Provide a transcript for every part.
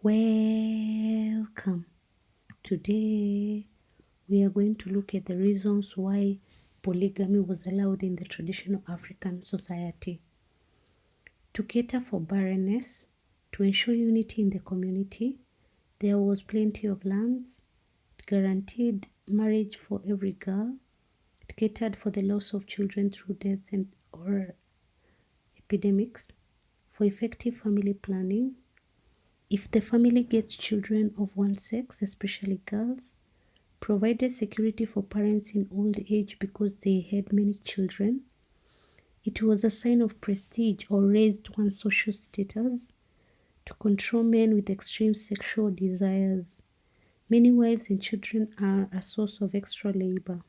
Welcome. Today we are going to look at the reasons why polygamy was allowed in the traditional African society. To cater for barrenness, to ensure unity in the community, there was plenty of lands. It guaranteed marriage for every girl. It catered for the loss of children through deaths or epidemics, for effective family planning. If the family gets children of one sex, especially girls, provided security for parents in old age because they had many children. It was a sign of prestige or raised one's social status. To control men with extreme sexual desires. Many wives and children are a source of extra labor.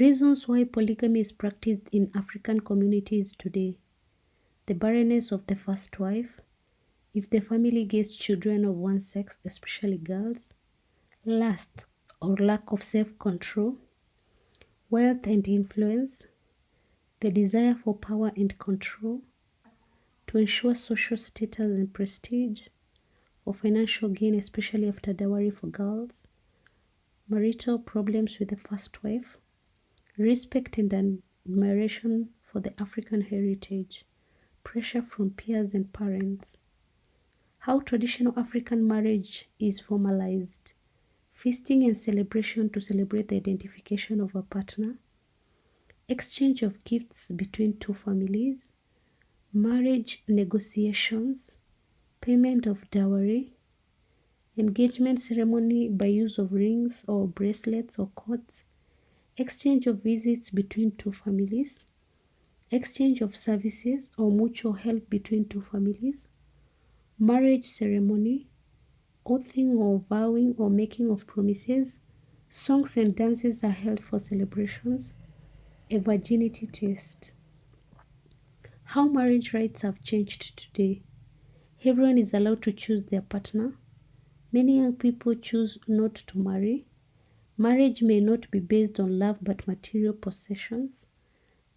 Reasons why polygamy is practiced in African communities today. The barrenness of the first wife. If the family gets children of one sex, especially girls. Lust or lack of self-control. Wealth and influence. The desire for power and control. To ensure social status and prestige. For financial gain, especially after dowry for girls. Marital problems with the first wife. Respect and admiration for the African heritage. Pressure from peers and parents. How traditional African marriage is formalized. Feasting and celebration to celebrate the identification of a partner. Exchange of gifts between two families. Marriage negotiations. Payment of dowry. Engagement ceremony by use of rings or bracelets or cords. Exchange of visits between two families. Exchange of services or mutual help between two families. Marriage ceremony. Oathing or vowing or making of promises. Songs and dances are held for celebrations. A virginity test. How marriage rights have changed today. Everyone is allowed to choose their partner. Many young people choose not to marry. Marriage may not be based on love but material possessions.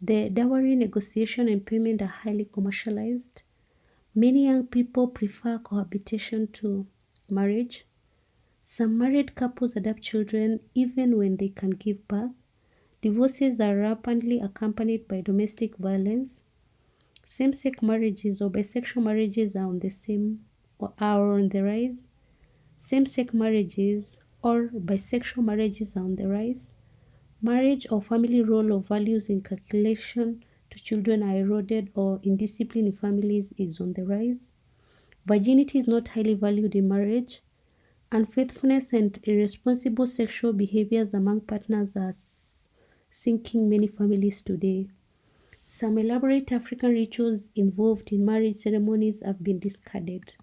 The dowry negotiation and payment are highly commercialized. Many young people prefer cohabitation to marriage. Some married couples adopt children even when they can give birth. Divorces are rapidly accompanied by domestic violence. Same-sex marriages or bisexual marriages are on the rise. Same-sex marriages or bisexual marriages are on the rise. Marriage or family role of values in calculation to children are eroded or indiscipline in families is on the rise. Virginity is not highly valued in marriage. Unfaithfulness and irresponsible sexual behaviors among partners are sinking many families today. Some elaborate African rituals involved in marriage ceremonies have been discarded.